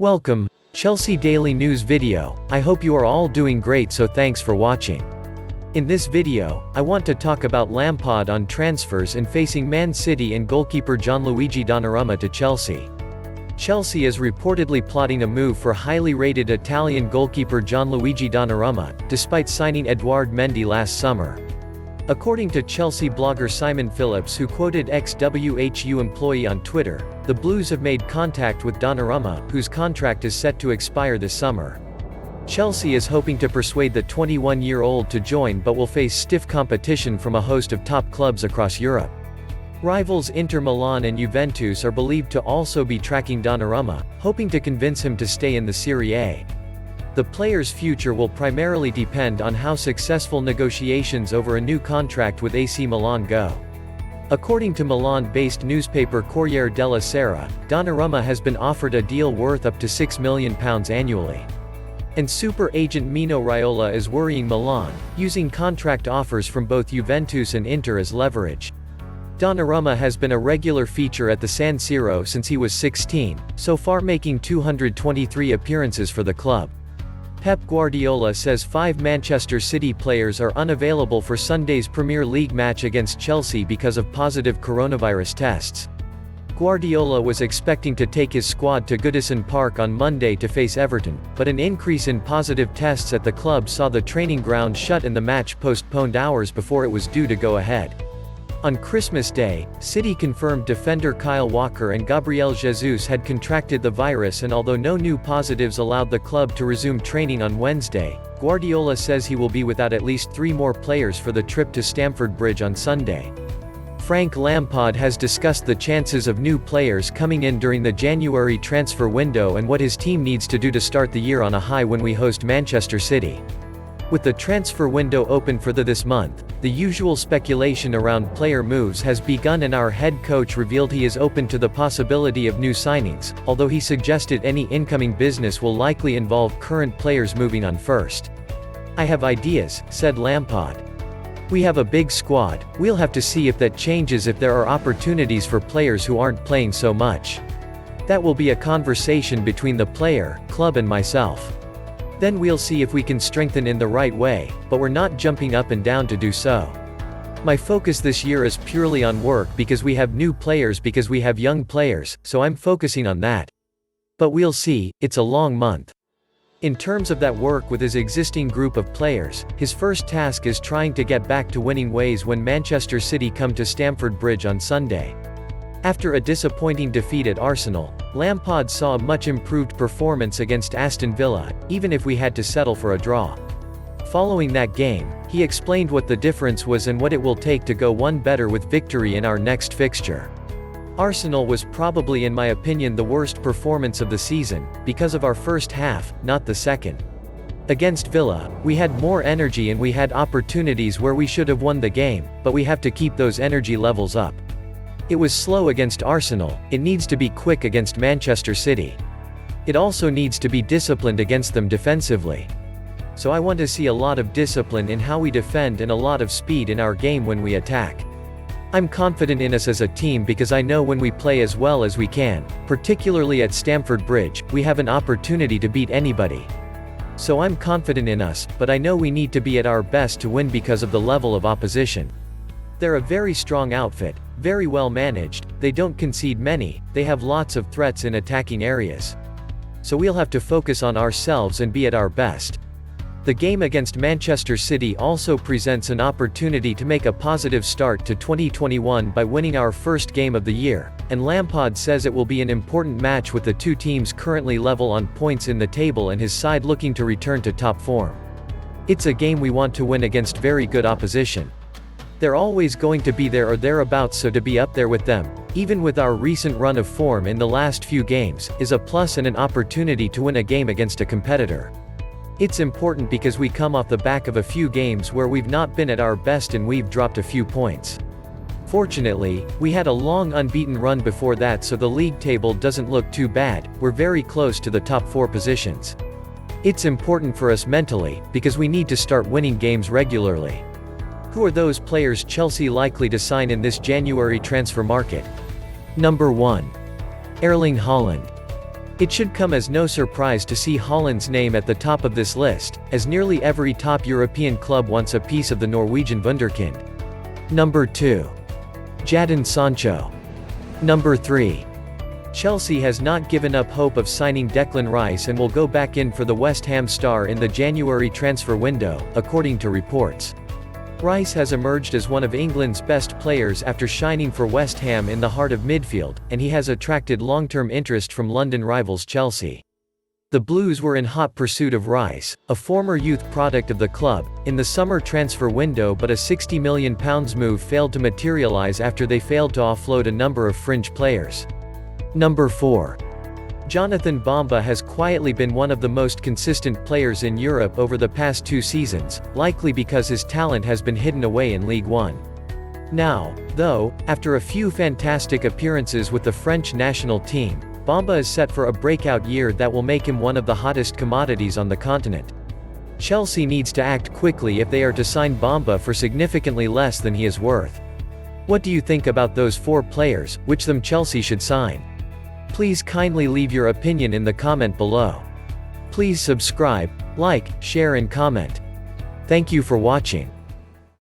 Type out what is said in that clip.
Welcome, Chelsea Daily News video. I hope you are all doing great, so thanks for watching. In this video, I want to talk about Lampard on transfers and facing Man City and goalkeeper Gianluigi Donnarumma to Chelsea. Chelsea is reportedly plotting a move for highly rated Italian goalkeeper Gianluigi Donnarumma, despite signing Edouard Mendy last summer. According to Chelsea blogger Simon Phillips, who quoted ex-WHU employee on Twitter, the Blues have made contact with Donnarumma, whose contract is set to expire this summer. Chelsea is hoping to persuade the 21-year-old to join, but will face stiff competition from a host of top clubs across Europe. Rivals Inter Milan and Juventus are believed to also be tracking Donnarumma, hoping to convince him to stay in the Serie A. The player's future will primarily depend on how successful negotiations over a new contract with AC Milan go. According to Milan-based newspaper Corriere Della Sera, Donnarumma has been offered a deal worth up to £6 million annually. And super agent Mino Raiola is worrying Milan, using contract offers from both Juventus and Inter as leverage. Donnarumma has been a regular feature at the San Siro since he was 16, so far making 223 appearances for the club. Pep Guardiola says 5 Manchester City players are unavailable for Sunday's Premier League match against Chelsea because of positive coronavirus tests. Guardiola was expecting to take his squad to Goodison Park on Monday to face Everton, but an increase in positive tests at the club saw the training ground shut and the match postponed hours before it was due to go ahead. On Christmas Day, City confirmed defender Kyle Walker and Gabriel Jesus had contracted the virus, and although no new positives allowed the club to resume training on Wednesday, Guardiola says he will be without at least 3 more players for the trip to Stamford Bridge on Sunday. Frank Lampard has discussed the chances of new players coming in during the January transfer window and what his team needs to do to start the year on a high when we host Manchester City. With the transfer window open for this month, the usual speculation around player moves has begun, and our head coach revealed he is open to the possibility of new signings, although he suggested any incoming business will likely involve current players moving on first. "I have ideas," said Lampard. "We have a big squad, we'll have to see if that changes if there are opportunities for players who aren't playing so much. That will be a conversation between the player, club and myself. Then we'll see if we can strengthen in the right way, but we're not jumping up and down to do so. My focus this year is purely on work because we have new players, because we have young players, so I'm focusing on that. But we'll see, it's a long month." In terms of that work with his existing group of players, his first task is trying to get back to winning ways when Manchester City come to Stamford Bridge on Sunday. After a disappointing defeat at Arsenal, Lampard saw a much improved performance against Aston Villa, even if we had to settle for a draw. Following that game, he explained what the difference was and what it will take to go one better with victory in our next fixture. "Arsenal was probably, in my opinion, the worst performance of the season, because of our first half, not the second. Against Villa, we had more energy and we had opportunities where we should have won the game, but we have to keep those energy levels up. It was slow against Arsenal, it needs to be quick against Manchester City. It also needs to be disciplined against them defensively. So I want to see a lot of discipline in how we defend and a lot of speed in our game when we attack. I'm confident in us as a team because I know when we play as well as we can, particularly at Stamford Bridge, we have an opportunity to beat anybody. So I'm confident in us, but I know we need to be at our best to win because of the level of opposition. They're a very strong outfit, very well managed, they don't concede many, they have lots of threats in attacking areas. So we'll have to focus on ourselves and be at our best." The game against Manchester City also presents an opportunity to make a positive start to 2021 by winning our first game of the year, and Lampard says it will be an important match with the two teams currently level on points in the table and his side looking to return to top form. "It's a game we want to win against very good opposition. They're always going to be there or thereabouts, so to be up there with them, even with our recent run of form in the last few games, is a plus and an opportunity to win a game against a competitor. It's important because we come off the back of a few games where we've not been at our best and we've dropped a few points. Fortunately, we had a long unbeaten run before that, so the league table doesn't look too bad, we're very close to the top 4 positions. It's important for us mentally, because we need to start winning games regularly." Who are those players Chelsea likely to sign in this January transfer market? Number 1. Erling Haaland. It should come as no surprise to see Haaland's name at the top of this list, as nearly every top European club wants a piece of the Norwegian wunderkind. Number 2. Jadon Sancho. Number 3. Chelsea has not given up hope of signing Declan Rice and will go back in for the West Ham star in the January transfer window, according to reports. Rice has emerged as one of England's best players after shining for West Ham in the heart of midfield, and he has attracted long-term interest from London rivals Chelsea. The Blues were in hot pursuit of Rice, a former youth product of the club, in the summer transfer window, but a £60 million move failed to materialise after they failed to offload a number of fringe players. Number 4. Jonathan Bamba has quietly been one of the most consistent players in Europe over the past 2 seasons, likely because his talent has been hidden away in Ligue 1. Now, though, after a few fantastic appearances with the French national team, Bamba is set for a breakout year that will make him one of the hottest commodities on the continent. Chelsea needs to act quickly if they are to sign Bamba for significantly less than he is worth. What do you think about those 4 players, which them Chelsea should sign? Please kindly leave your opinion in the comment below. Please subscribe, like, share and comment. Thank you for watching.